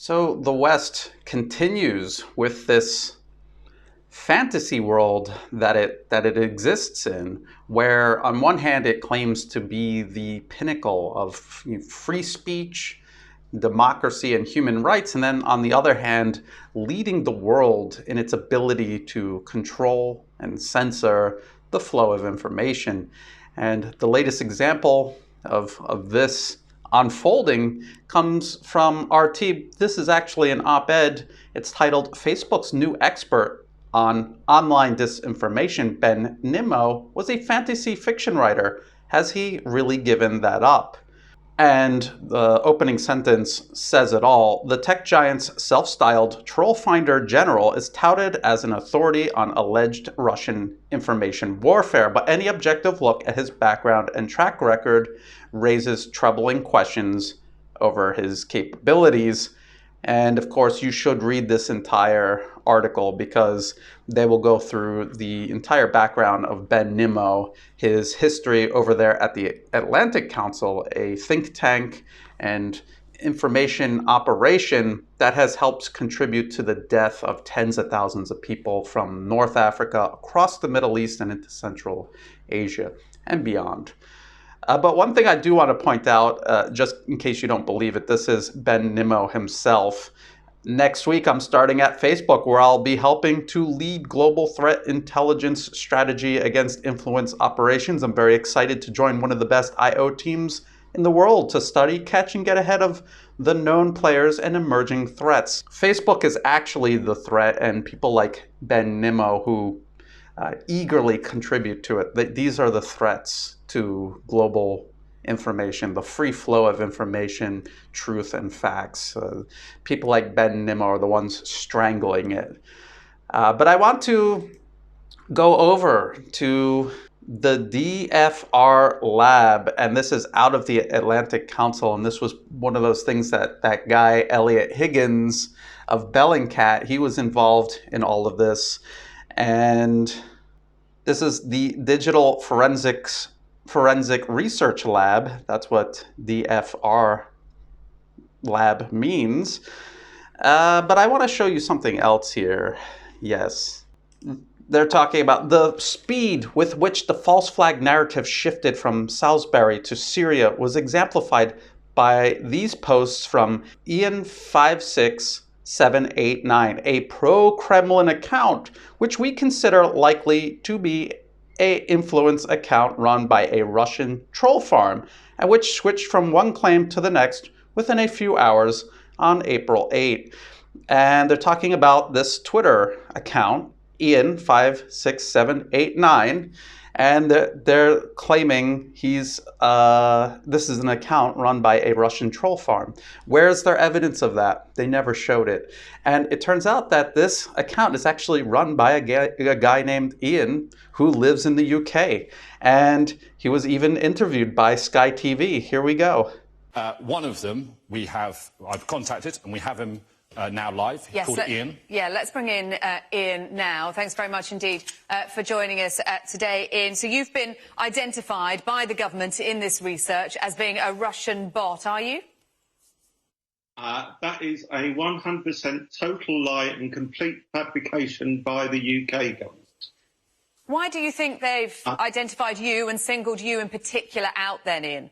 So the West continues with this fantasy world that it exists in, where on one hand it claims to be the pinnacle of free speech, democracy, and human rights, and then on the other hand, leading the world in its ability to control and censor the flow of information. And the latest example of this unfolding comes from RT. This is actually an op-ed. It's titled "Facebook's New Expert on Online Disinformation, Ben Nimmo, was a fantasy fiction writer. Has he really given that up?" And the opening sentence says it all. The tech giant's self-styled troll finder general is touted as an authority on alleged Russian information warfare, but any objective look at his background and track record raises troubling questions over his capabilities. And of course, you should read this entire article because they will go through the entire background of Ben Nimmo, his history over there at the Atlantic Council, a think tank and information operation that has helped contribute to the death of tens of thousands of people from North Africa, across the Middle East, and into Central Asia and beyond. But one thing I do want to point out, just in case you don't believe it, this is Ben Nimmo himself. Next week, I'm starting at Facebook, where I'll be helping to lead global threat intelligence strategy against influence operations. I'm very excited to join one of the best I/O teams in the world to study, catch, and get ahead of the known players and emerging threats. Facebook is actually the threat, and people like Ben Nimmo who eagerly contribute to it. These are the threats to global information, the free flow of information, truth, and facts. People like Ben Nimmo are the ones strangling it. But I want to go over to the DFRLab, and this is out of the Atlantic Council, and this was one of those things that guy, Elliot Higgins of Bellingcat, he was involved in all of this. And this is the Digital Forensic Research Lab. That's what DFR Lab means. But I want to show you something else here. Yes. They're talking about the speed with which the false flag narrative shifted from Salisbury to Syria was exemplified by these posts from Ian56789, a pro-Kremlin account, which we consider likely to be an influence account run by a Russian troll farm, and which switched from one claim to the next within a few hours on April 8. And they're talking about this Twitter account, Ian56789, and they're claiming this is an account run by a Russian troll farm. Where's their evidence of that? They never showed it. And it turns out that this account is actually run by a guy named Ian who lives in the UK. And he was even interviewed by Sky TV. Here we go. One of them I've contacted, and we have him now live. He's called Ian. Yeah, let's bring in Ian now. Thanks very much indeed for joining us today, Ian. So you've been identified by the government in this research as being a Russian bot, are you? That is a 100% total lie and complete fabrication by the UK government. Why do you think they've identified you and singled you in particular out then, Ian?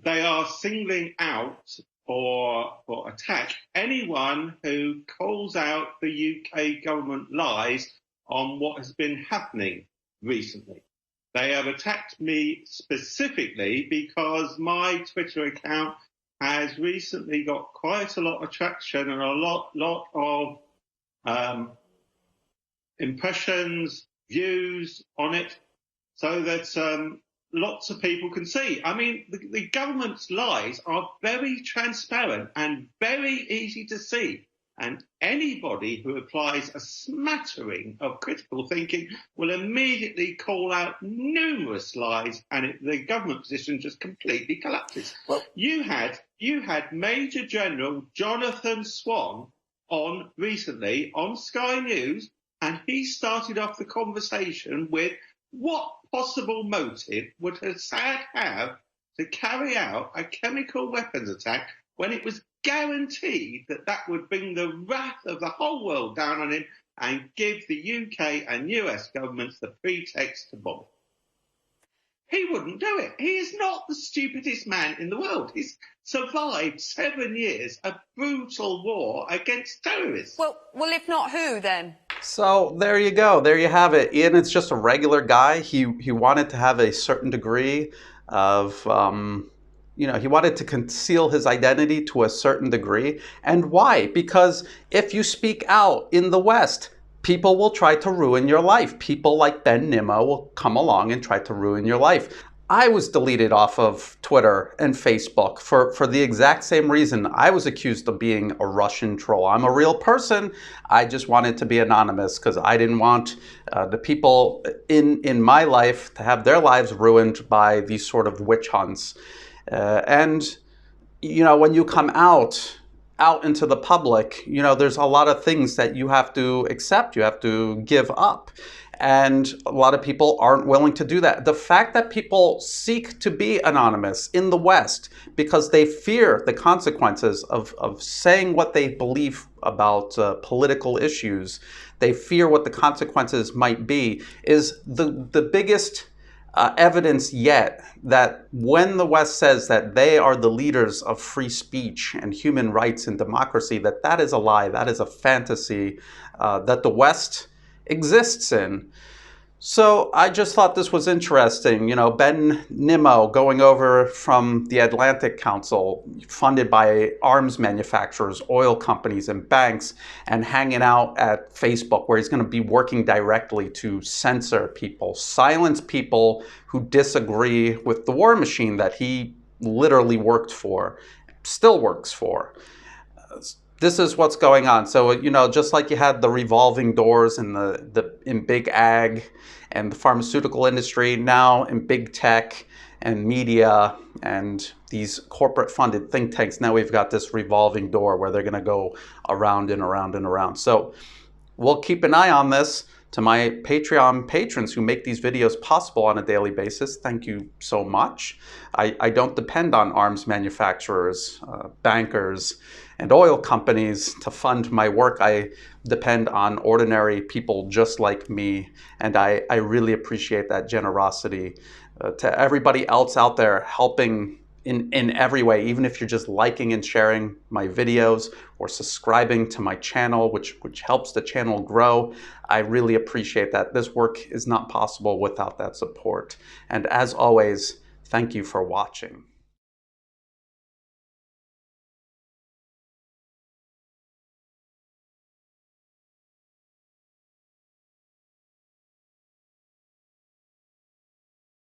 They are singling out for attack anyone who calls out the UK government lies on what has been happening recently. They have attacked me specifically because my Twitter account has recently got quite a lot of traction and a lot of impressions, views on it, so that lots of people can see. I mean, the government's lies are very transparent and very easy to see. And anybody who applies a smattering of critical thinking will immediately call out numerous lies, and the government position just completely collapses. Well, you had Major General Jonathan Swan on recently on Sky News, and he started off the conversation with what possible motive would Assad have to carry out a chemical weapons attack when it was guaranteed that that would bring the wrath of the whole world down on him and give the UK and US governments the pretext to bomb. He wouldn't do it. He is not the stupidest man in the world. He's survived 7 years of brutal war against terrorists. Well, if not who then? So there you go. There you have it. Ian is just a regular guy. He wanted to have a certain degree of, he wanted to conceal his identity to a certain degree. And why? Because if you speak out in the West, people will try to ruin your life. People like Ben Nimmo will come along and try to ruin your life. I was deleted off of Twitter and Facebook for the exact same reason. I was accused of being a Russian troll. I'm a real person. I just wanted to be anonymous because I didn't want the people in my life to have their lives ruined by these sort of witch hunts. And when you come out into the public, there's a lot of things that you have to accept, you have to give up. And a lot of people aren't willing to do that. The fact that people seek to be anonymous in the West because they fear the consequences of saying what they believe about political issues, they fear what the consequences might be, is the biggest evidence yet that when the West says that they are the leaders of free speech and human rights and democracy, that is a lie, that is a fantasy that the West exists in. So I just thought this was interesting. Ben Nimmo going over from the Atlantic Council, funded by arms manufacturers, oil companies, and banks, and hanging out at Facebook, where he's going to be working directly to censor people, silence people who disagree with the war machine that he literally worked for, still works for. This is what's going on. So, just like you had the revolving doors in big ag and the pharmaceutical industry, now in big tech and media and these corporate funded think tanks, now we've got this revolving door where they're going to go around and around and around. So we'll keep an eye on this. To my Patreon patrons who make these videos possible on a daily basis, thank you so much. I don't depend on arms manufacturers, bankers, and oil companies to fund my work. I depend on ordinary people just like me, and I really appreciate that generosity. To everybody else out there helping in every way, even if you're just liking and sharing my videos or subscribing to my channel, which helps the channel grow, I really appreciate that. This work is not possible without that support. And as always, thank you for watching.